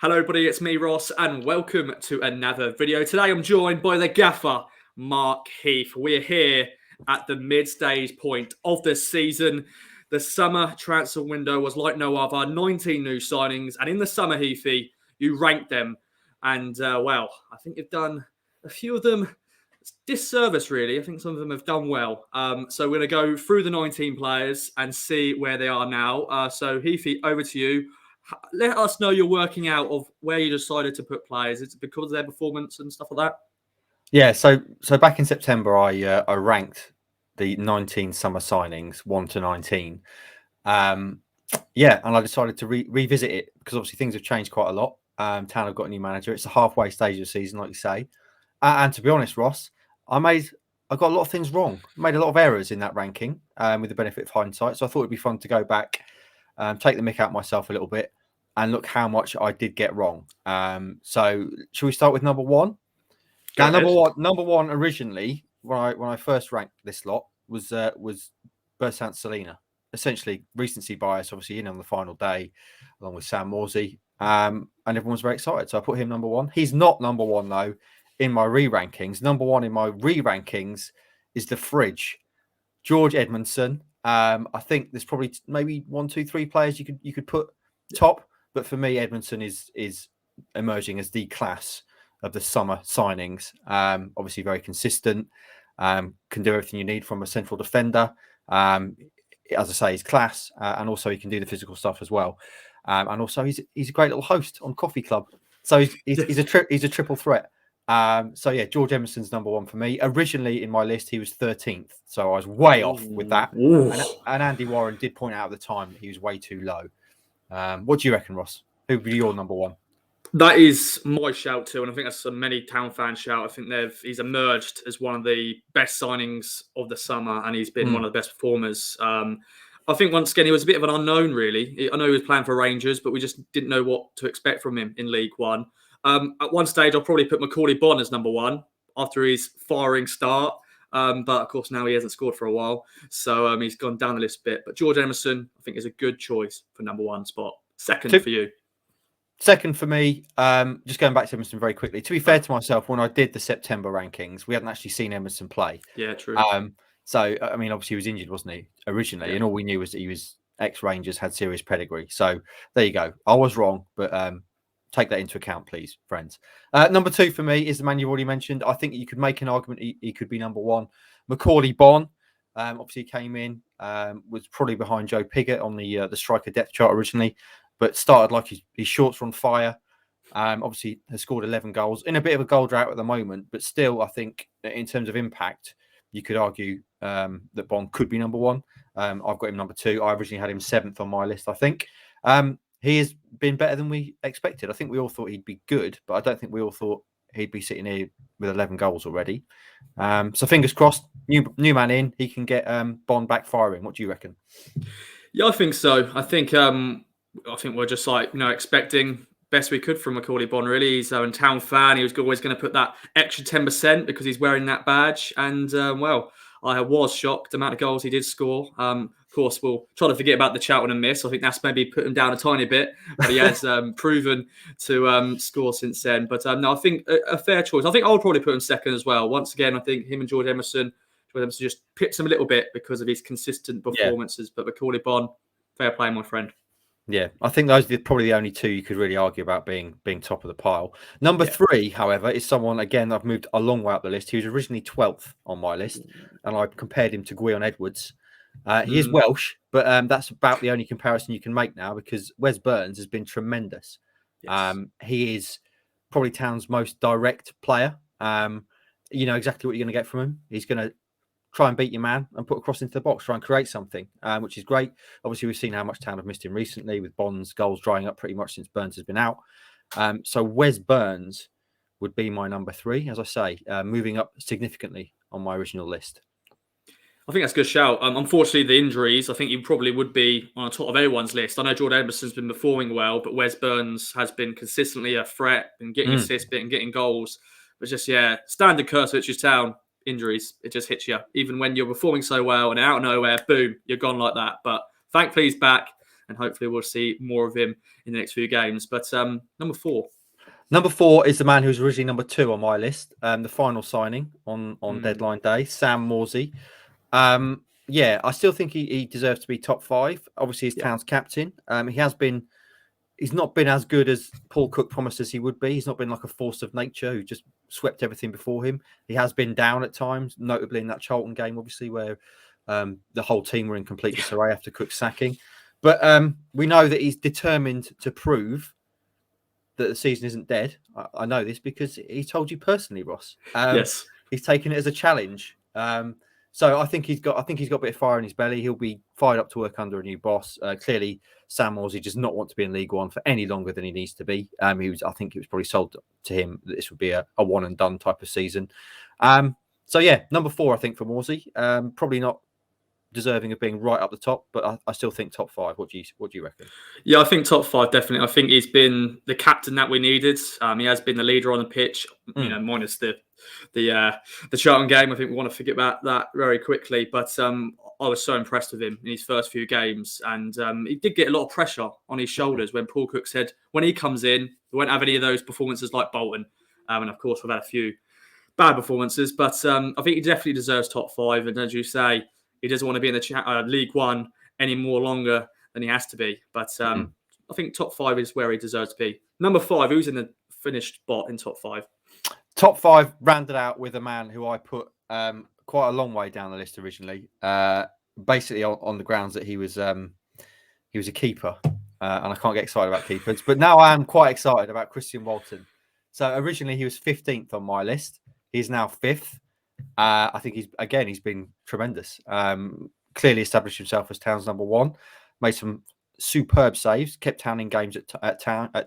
Hello everybody, it's me Ross and welcome to another video. Today I'm joined by the gaffer, Mark Heath. We're here at the mid-stage point of the season. The summer transfer window was like no other, 19 new signings, and in the summer, Heathy, you ranked them. And well, I think you've done a few of them disservice really. I think some of them have done well. So we're going to go through the 19 players and see where they are now. So Heathy, over to you. Let us know you're working out of where you decided to put players. Is it because of their performance and stuff like that? Yeah, so back in September, I ranked the 19 summer signings 1 to 19. Yeah, and I decided to revisit it because obviously things have changed quite a lot. Town have got a new manager. It's the halfway stage of the season, like you say. And to be honest, Ross, I got a lot of things wrong. Made a lot of errors in that ranking with the benefit of hindsight. So I thought it'd be fun to go back, take the mick out myself a little bit, and look how much I did get wrong. So should we start with number one? Now, number one originally, when I first ranked this lot was Bersant Salina. Essentially, recency bias, obviously in on the final day, along with Sam Morsi, and everyone's very excited. So I put him number one. He's not number one though in my re-rankings. Number one in my re-rankings is the fridge, George Edmondson. I think there's probably maybe 1, 2, 3 players you could put top, but for me, Edmondson is emerging as the class of the summer signings. Obviously very consistent, can do everything you need from a central defender. As I say, he's class, and also he can do the physical stuff as well. And also he's a great little host on Coffee Club. So he's a triple threat. So yeah, George Emerson's number one for me. Originally in my list, he was 13th, so I was way off with that. And Andy Warren did point out at the time that he was way too low. What do you reckon, Ross? Who would be your number one? That is my shout too, and I think that's a many Town fans shout. I think he's emerged as one of the best signings of the summer, and he's been one of the best performers. I think once again he was a bit of an unknown, really. I know he was playing for Rangers, but we just didn't know what to expect from him in League One. At one stage, I'll probably put Mccauley Bond as number one after his firing start, but of course now he hasn't scored for a while, so he's gone down the list a bit. But George Emerson, I think, is a good choice for number one spot. Second for you. Second for me, just going back to Emerson very quickly. To be fair to myself, when I did the September rankings, we hadn't actually seen Emerson play. Yeah, true. So, I mean, obviously he was injured, wasn't he, originally? Yeah. And all we knew was that he was ex-Rangers, had serious pedigree. So there you go. I was wrong, but take that into account, please, friends. Number two for me is the man you've already mentioned. I think you could make an argument he could be number one. Mccauley Bond, obviously came in, was probably behind Joe Piggett on the striker depth chart originally, but started like his shorts were on fire. Obviously has scored 11 goals in a bit of a goal drought at the moment, but still, I think in terms of impact, you could argue that Bond could be number one. I've got him number two. I originally had him 7th on my list, I think. He has been better than we expected. I think we all thought he'd be good, but I don't think we all thought he'd be sitting here with 11 goals already. So fingers crossed, new man in, he can get Bond back firing. What do you reckon? Yeah, I think so. I think we're just expecting best we could from Mccauley Bond. Really, he's a Town fan. He was always going to put that extra 10% because he's wearing that badge. And well, I was shocked the amount of goals he did score. Of course, we'll try to forget about the Charlton and miss. I think that's maybe put him down a tiny bit, but he has proven to score since then. But no, I think a fair choice. I think I would probably put him second as well. Once again, I think him and George Emerson just pips him a little bit because of his consistent performances. Yeah. But Mccauley Bond, fair play, my friend. Yeah, I think those are probably the only two you could really argue about being top of the pile. Number three, however, is someone, again, I've moved a long way up the list. He was originally 12th on my list, and I compared him to Gwion Edwards. He is Welsh, but that's about the only comparison you can make now because Wes Burns has been tremendous. Yes. He is probably Town's most direct player. You know exactly what you're going to get from him. He's going to try and beat your man and put a cross into the box, try and create something, which is great. Obviously, we've seen how much Town have missed him recently with Bond's goals drying up pretty much since Burns has been out. So Wes Burns would be my number three, as I say, moving up significantly on my original list. I think that's a good shout. Unfortunately, the injuries, I think he probably would be on the top of everyone's list. I know George Emerson's been performing well, but Wes Burns has been consistently a threat and getting assists and getting goals. But just, standard curse of Ipswich Town. Injuries, it just hits you. Even when you're performing so well and out of nowhere, boom, you're gone like that. But thankfully he's back and hopefully we'll see more of him in the next few games. But number 4. Number 4 is the man who was originally number 2 on my list. The final signing on deadline day, Sam Morsi. Yeah, I still think he deserves to be top 5. Obviously, he's Town's captain. He's not been as good as Paul Cook promised us he would be. He's not been like a force of nature who just swept everything before him. He has been down at times, notably in that Charlton game, obviously, where the whole team were in complete disarray after Cook's sacking. But we know that he's determined to prove that the season isn't dead. I know this because he told you personally, Ross. Yes, he's taken it as a challenge. So I think he's got a bit of fire in his belly. He'll be fired up to work under a new boss. Clearly, Sam Morsi does not want to be in League One for any longer than he needs to be. I think it was probably sold to him that this would be a one and done type of season. So yeah, number 4, I think, for Morsi. Probably not deserving of being right up the top, but I still think top 5. What do you reckon? Yeah, I think top 5 definitely. I think he's been the captain that we needed. He has been the leader on the pitch. Minus the Charlton game. I think we want to forget about that very quickly. But I was so impressed with him in his first few games, and he did get a lot of pressure on his shoulders when Paul Cook said when he comes in, we won't have any of those performances like Bolton. And of course, we've had a few bad performances, but I think he definitely deserves top 5. And as you say, he doesn't want to be in the League One any more longer than he has to be. But I think top 5 is where he deserves to be. Number 5, who's in the finished spot in top 5? Top 5 rounded out with a man who I put quite a long way down the list originally. Basically on the grounds that he was a keeper, and I can't get excited about keepers. But now I am quite excited about Christian Walton. So originally he was 15th on my list. He's now 5th. I think he's been tremendous. Clearly established himself as Town's number 1. Made some superb saves. Kept Town in games at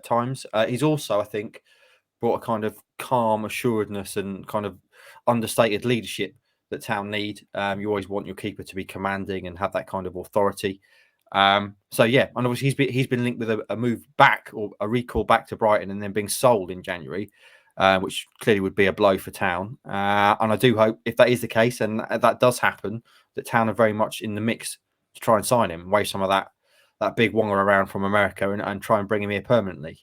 times. He's also, I think, brought a kind of calm assuredness and kind of understated leadership that Town need. You always want your keeper to be commanding and have that kind of authority. So yeah, and obviously he's been linked with a move back or a recall back to Brighton and then being sold in January. Which clearly would be a blow for Town. And I do hope, if that is the case, and that does happen, that Town are very much in the mix to try and sign him, wave some of that big wonger around from America and try and bring him here permanently.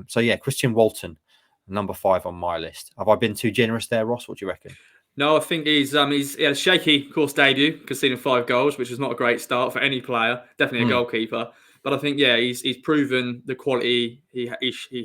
So yeah, Christian Walton, number 5 on my list. Have I been too generous there, Ross? What do you reckon? No, I think he had a shaky, of course, debut, conceding 5 goals, which is not a great start for any player, definitely a goalkeeper. But I think, yeah, he's proven the quality he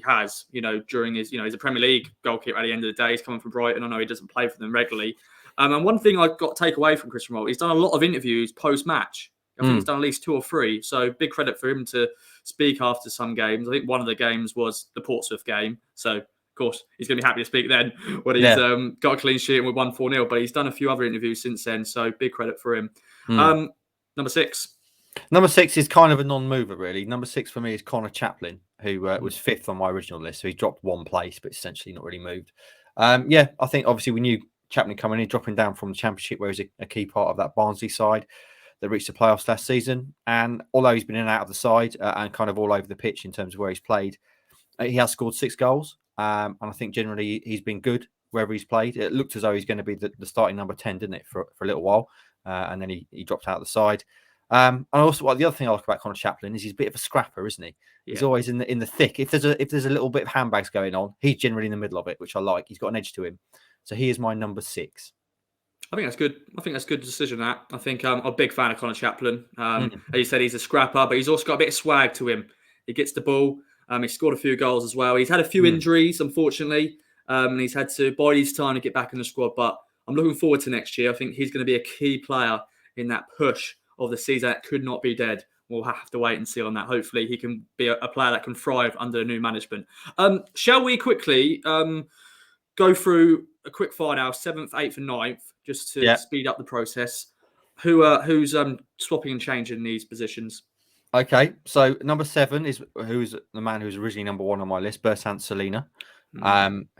has, during his, he's a Premier League goalkeeper at the end of the day. He's coming from Brighton. I know he doesn't play for them regularly. And one thing I've got to take away from Christian Walton, he's done a lot of interviews post-match. I think he's done at least 2 or 3. So big credit for him to speak after some games. I think one of the games was the Portsmouth game. So, of course, he's going to be happy to speak then when he's got a clean sheet and we won 4-0. But he's done a few other interviews since then. So big credit for him. Number 6. Number 6 is kind of a non-mover, really. Number 6 for me is Conor Chaplin, who was 5th on my original list. So he dropped 1 place, but essentially not really moved. I think obviously we knew Chaplin coming in, dropping down from the Championship, where he's a key part of that Barnsley side that reached the playoffs last season. And although he's been in and out of the side and kind of all over the pitch in terms of where he's played, he has scored 6 goals. And I think generally he's been good wherever he's played. It looked as though he's going to be the starting number 10, didn't it, for a little while? And then he dropped out of the side. And also, the other thing I like about Conor Chaplin is he's a bit of a scrapper, isn't he? Yeah. He's always in the thick. If there's a little bit of handbags going on, he's generally in the middle of it, which I like. He's got an edge to him. So he is my number 6. I think that's good. I think that's a good decision. I think I'm a big fan of Conor Chaplin. As you said, he's a scrapper, but he's also got a bit of swag to him. He gets the ball. He scored a few goals as well. He's had a few injuries, unfortunately, and he's had to bide his time to get back in the squad. But I'm looking forward to next year. I think he's going to be a key player in that push of the season that could not be dead. We'll have to wait and see on that. Hopefully he can be a player that can thrive under new management. Shall we quickly go through a quick fire now, 7th, 8th and 9th, just to speed up the process. Who's swapping and changing these positions? Okay, so number 7 is who's the man who's originally number 1 on my list, Bersant Salina.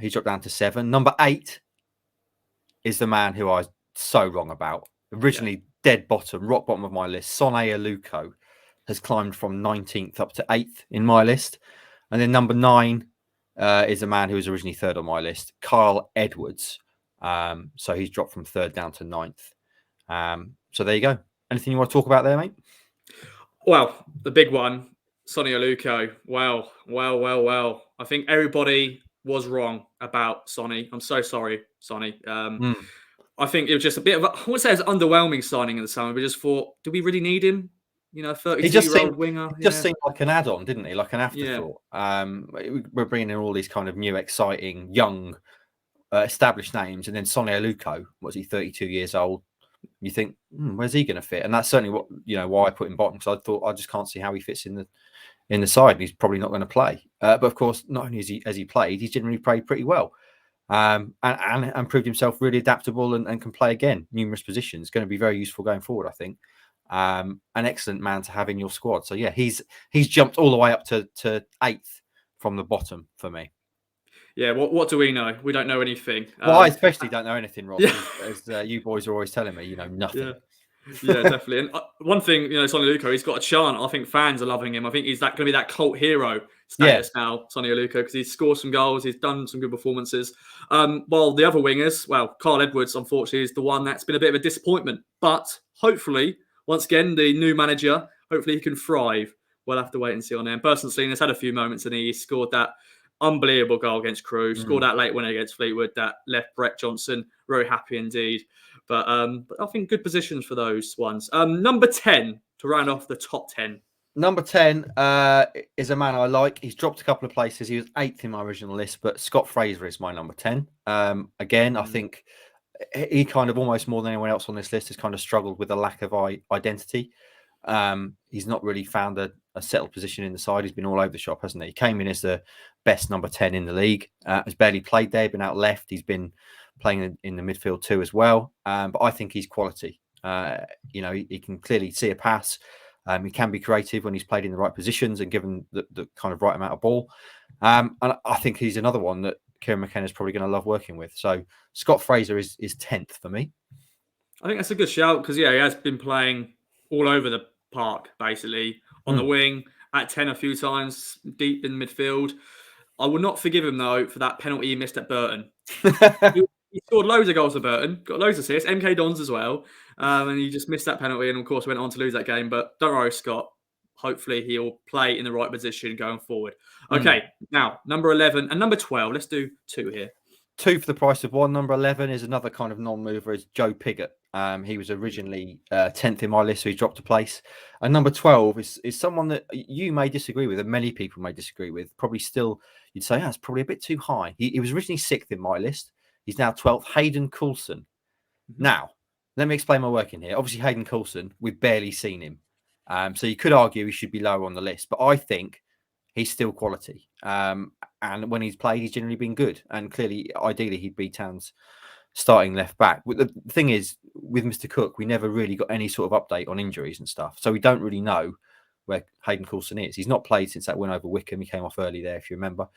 He dropped down to 7. Number 8 is the man who I was so wrong about. Originally dead bottom, rock bottom of my list. Sonny Aluko has climbed from 19th up to 8th in my list. And then number 9 is a man who was originally 3rd on my list, Carl Edwards. So he's dropped from 3rd down to 9th. So there you go. Anything you want to talk about there, mate? Well, the big one, Sonny Aluko. Well. I think everybody was wrong about Sonny. I'm so sorry, Sonny. I think it was just a bit of I wouldn't say it's an underwhelming signing in the summer. We just thought, do we really need him? You know, He just 32-year-old winger. he just seemed like an add-on, didn't he? Like an Yeah. afterthought. We're bringing in all these kind of new, exciting, young, established names, and then Sonny Aluko, was he 32 years old? You think, where's he going to fit? And that's certainly what why I put him bottom. So I thought I just can't see how he fits in the side. He's probably not going to play. But of course, not only has he played, he's generally played pretty well. And proved himself really adaptable and can play again numerous positions. Going to be very useful going forward, I think. An excellent man to have in your squad. So yeah, he's jumped all the way up to 8th from the bottom for me. Yeah, what do we know? We don't know anything. Well, I especially don't know anything, Rob. Yeah. As you boys are always telling me, nothing. Yeah, definitely. And one thing, Sonny Aluko, he's got a chant. I think fans are loving him. I think he's going to be that cult hero status now, Sonny Aluko, because he's scored some goals. He's done some good performances. While the other wingers, Carl Edwards, unfortunately, is the one that's been a bit of a disappointment. But hopefully, once again, the new manager, hopefully he can thrive. We'll have to wait and see on him. Personally, he's had a few moments and he scored that unbelievable goal against Crewe, scored that late winner against Fleetwood that left Brett Johnson very happy indeed. But I think good positions for those ones. Number 10 to round off the top 10. Number 10 is a man I like. He's dropped a couple of places. He was 8th in my original list, but Scott Fraser is my number 10. Again, I think he kind of almost more than anyone else on this list has kind of struggled with a lack of identity. He's not really found a settled position in the side. He's been all over the shop, hasn't he? He came in as the best number 10 in the league. Has barely played there, been out left. He's been playing in the midfield too as well. But I think he's quality. He can clearly see a pass. He can be creative when he's played in the right positions and given the kind of right amount of ball. And I think he's another one that Kieran McKenna is probably going to love working with. So Scott Fraser is 10th for me. I think that's a good shout because, he has been playing all over the park, basically, on the wing, at 10 a few times, deep in midfield. I will not forgive him, though, for that penalty he missed at Burton. He scored loads of goals for Burton, got loads of assists, MK Dons as well, and he just missed that penalty and, of course, went on to lose that game. But don't worry, Scott. Hopefully, he'll play in the right position going forward. Okay, now, number 11 and number 12. Let's do 2 here. 2 for the price of 1. Number 11 is another kind of non-mover, is Joe Piggott. He was originally 10th in my list, so he dropped a place. And number 12 is someone that you may disagree with, and many people may disagree with. Probably still, you'd say, it's probably a bit too high. He was originally 6th in my list. He's now 12th, Hayden Coulson. Now, let me explain my working here. Obviously, Hayden Coulson, we've barely seen him. So you could argue he should be lower on the list, but I think he's still quality. And when he's played, he's generally been good. And clearly, ideally, he'd be Town's starting left back. But the thing is, with Mr. Cook, we never really got any sort of update on injuries and stuff. So we don't really know where Hayden Coulson is. He's not played since that win over Wickham. He came off early there, if you remember.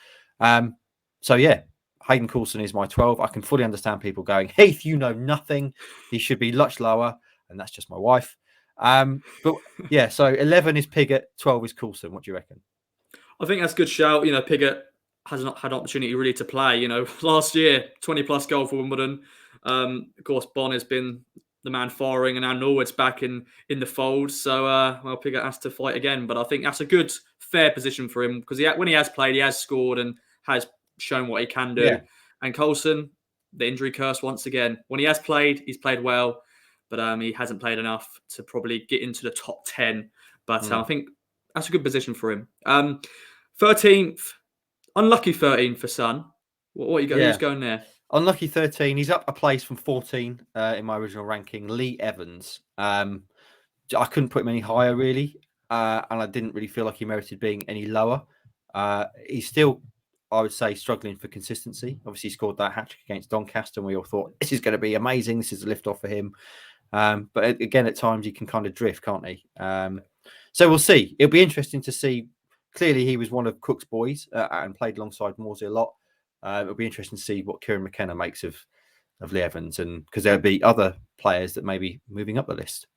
So yeah, Hayden Coulson is my 12. I can fully understand people going, Heath, you know nothing. He should be much lower. And that's just my wife. But yeah, so 11 is Piggott, 12 is Coulson. What do you reckon? I think that's a good shout. Piggott has not had an opportunity really to play. Last year, 20-plus goal for Wimbledon. Of course, Bond has been the man firing, and now Norwood's back in the fold. So, Piggott has to fight again. But I think that's a good, fair position for him because when he has played, he has scored and has shown what he can do. Yeah. And Coulson, the injury curse once again. When he has played, he's played well, but he hasn't played enough to probably get into the top 10. But I think that's a good position for him. 13th, unlucky 13 for Son. What you got? Who's going there? Unlucky 13. He's up a place from 14 in my original ranking. Lee Evans. I couldn't put him any higher, really. And I didn't really feel like he merited being any lower. He's still, I would say, struggling for consistency. Obviously, he scored that hat-trick against Doncaster, and we all thought, this is going to be amazing. This is a lift-off for him. But again, at times, he can kind of drift, can't he? So we'll see. It'll be interesting to see. Clearly, he was one of Cook's boys and played alongside Morsi a lot. It'll be interesting to see what Kieran McKenna makes of Lee Evans, and because there'll be other players that may be moving up the list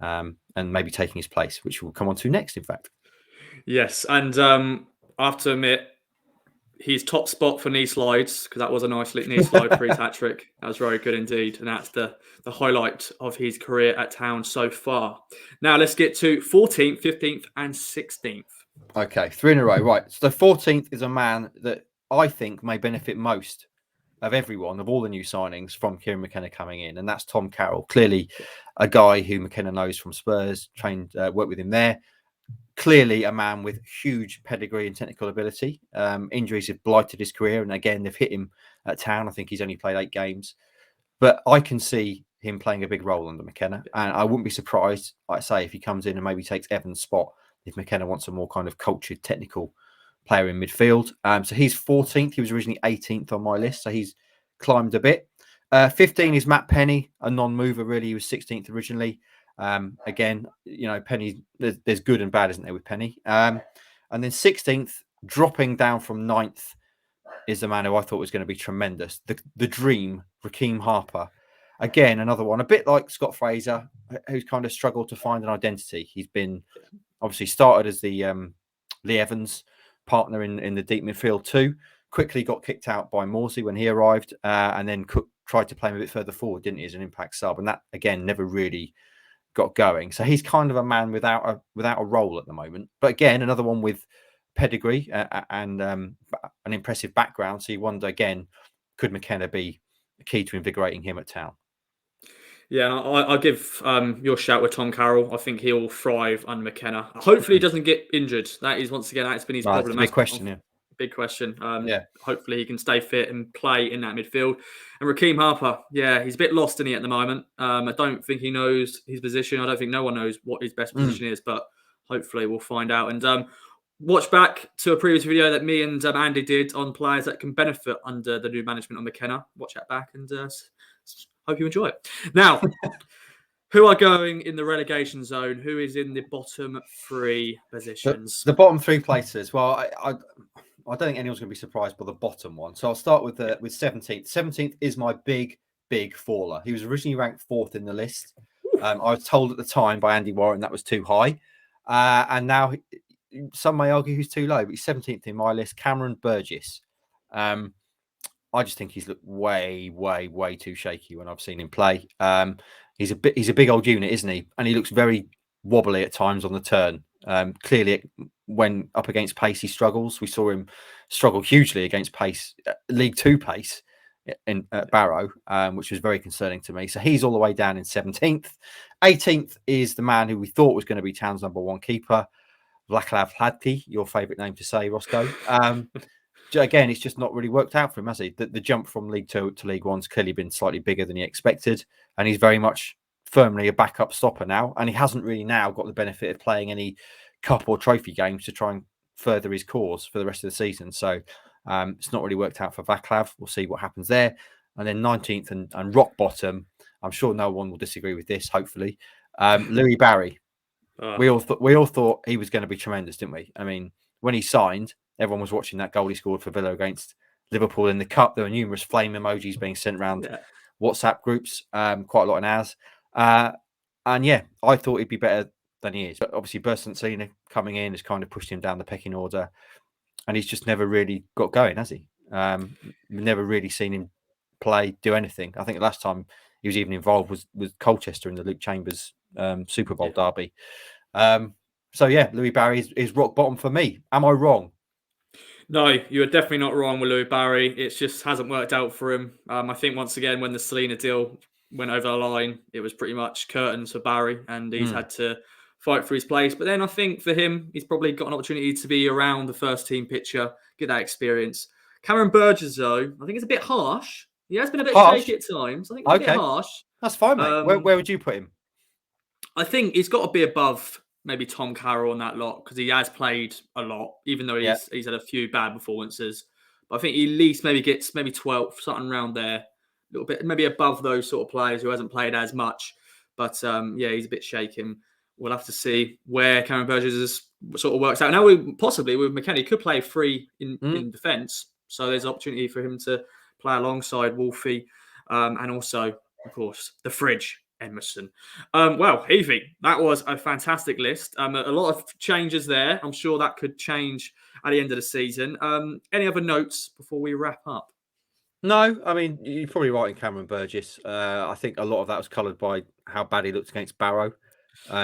and maybe taking his place, which we'll come on to next, in fact. Yes, and I have to admit, his top spot for knee slides, because that was a nice knee slide for his hat-trick. That was very good indeed. And that's the highlight of his career at Town so far. Now let's get to 14th, 15th and 16th. Okay, 3 in a row. Right. So the 14th is a man that I think may benefit most of everyone, of all the new signings from Kieran McKenna coming in, and that's Tom Carroll. Clearly a guy who McKenna knows from Spurs, trained, worked with him there. Clearly a man with huge pedigree and technical ability. Injuries have blighted his career, and again, they've hit him at Town. I think he's only played 8 games. But I can see him playing a big role under McKenna, and I wouldn't be surprised, like I say, if he comes in and maybe takes Evans' spot, if McKenna wants a more kind of cultured, technical player in midfield. So he's 14th. He was originally 18th on my list, so he's climbed a bit. 15 is Matt Penny, a non-mover, really. He was 16th originally. Again, Penny, there's good and bad, isn't there, with Penny? And then 16th, dropping down from 9th, is the man who I thought was going to be tremendous. The dream, Raheem Harper. Again, another one, a bit like Scott Fraser, who's kind of struggled to find an identity. He's been obviously started as the Lee Evans partner in the deep midfield too. Quickly got kicked out by Morsi when he arrived, and then Cook tried to play him a bit further forward, didn't he, as an impact sub? And that, again, never really got going. So he's kind of a man without a role at the moment. But again, another one with pedigree and an impressive background. So you wonder again, could McKenna be key to invigorating him at Town? Yeah, I'll give your shout with Tom Carroll. I think he'll thrive under McKenna. Hopefully he doesn't get injured. That is, once again, that's been his problem. That's a big question, yeah. Big question. Yeah. Hopefully he can stay fit and play in that midfield. And Raheem Harper, yeah, he's a bit lost in he at the moment. I don't think he knows his position. I don't think no one knows what his best position is, but hopefully we'll find out. And watch back to a previous video that me and Andy did on players that can benefit under the new management on McKenna. Watch that back and hope you enjoy it. Now, who are going in the relegation zone? Who is in the bottom 3 positions? The bottom 3 places. Well, I don't think anyone's going to be surprised by the bottom one. So I'll start with 17th. 17th is my big faller. He was originally ranked 4th in the list. I was told at the time by Andy Warren that was too high. And now some may argue he's too low, but he's 17th in my list. Cameron Burgess. I just think he's looked way too shaky when I've seen him play. He's a big old unit, isn't he? And he looks very wobbly at times on the turn. Clearly, when up against pace, he struggles. We saw him struggle hugely against pace, League Two pace at Barrow, which was very concerning to me. So he's all the way down in 17th. 18th is the man who we thought was going to be Town's #1 keeper, Václav Hladky, your favourite name to say, Roscoe. Again, it's just not really worked out for him, has he? The jump from League Two to League One's clearly been slightly bigger than he expected, and he's very much firmly a backup stopper now, and he hasn't really now got the benefit of playing any cup or trophy games to try and further his cause for the rest of the season. So it's not really worked out for Václav. We'll see what happens there. And then 19th and rock bottom, I'm sure no one will disagree with this, hopefully, Louie Barry. We all thought he was going to be tremendous, didn't we? I mean, when he signed, everyone was watching that goal he scored for Villa against Liverpool in the Cup. There were numerous flame emojis being sent around WhatsApp groups, quite a lot in ours. And yeah, I thought he'd be better than he is. But obviously, Bersentina coming in has kind of pushed him down the pecking order. And he's just never really got going, has he? We've never really seen him play, do anything. I think the last time he was even involved was with Colchester in the Luke Chambers Super Bowl derby. So yeah, Louie Barry is rock bottom for me. Am I wrong? No, you are definitely not wrong with Louie Barry. It just hasn't worked out for him. I think once again, when the Selena deal went over the line, it was pretty much curtains for Barry, and he's had to fight for his place. But then I think for him, he's probably got an opportunity to be around the first team picture, get that experience. Cameron Burgess, though, I think it's a bit harsh. He has been a bit shaky at times. I think it's a bit harsh. That's fine, mate. Where would you put him? I think he's got to be above maybe Tom Carroll on that lot, because he has played a lot, even though he's had a few bad performances. But I think he at least maybe gets 12th, something around there, a little bit, maybe above those sort of players who hasn't played as much. But yeah, he's a bit shaken. We'll have to see where Cameron Burgess sort of works out. Now, possibly with McKenna, he could play free in defence. So there's an opportunity for him to play alongside Wolfie. And also, of course, the fridge. Emerson. Well, Heathy, that was a fantastic list. A lot of changes there. I'm sure that could change at the end of the season. Any other notes before we wrap up? No, I mean, you're probably right in Cameron Burgess. I think a lot of that was coloured by how bad he looked against Barrow,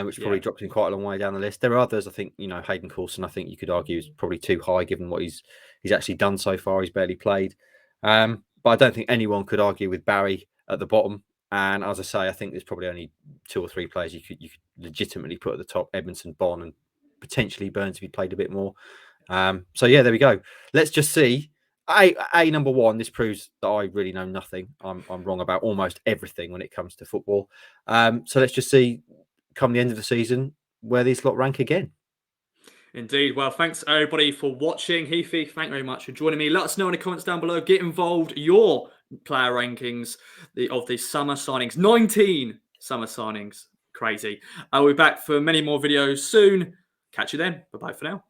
which probably dropped him quite a long way down the list. There are others, I think, Hayden Coulson, I think you could argue is probably too high given what he's actually done so far. He's barely played. But I don't think anyone could argue with Barry at the bottom. And as I say, I think there's probably only 2 or 3 players you could legitimately put at the top: Edmondson, Bond, and potentially Burns if he played a bit more. So yeah, there we go. Let's just see. Number one, this proves that I really know nothing. I'm wrong about almost everything when it comes to football. So let's just see, come the end of the season, where these lot rank again. Indeed. Well, thanks everybody for watching. Heathy, thank you very much for joining me. Let us know in the comments down below. Get involved. Your player rankings of the summer signings. 19 summer signings. Crazy. I'll be back for many more videos soon. Catch you then. Bye-bye for now.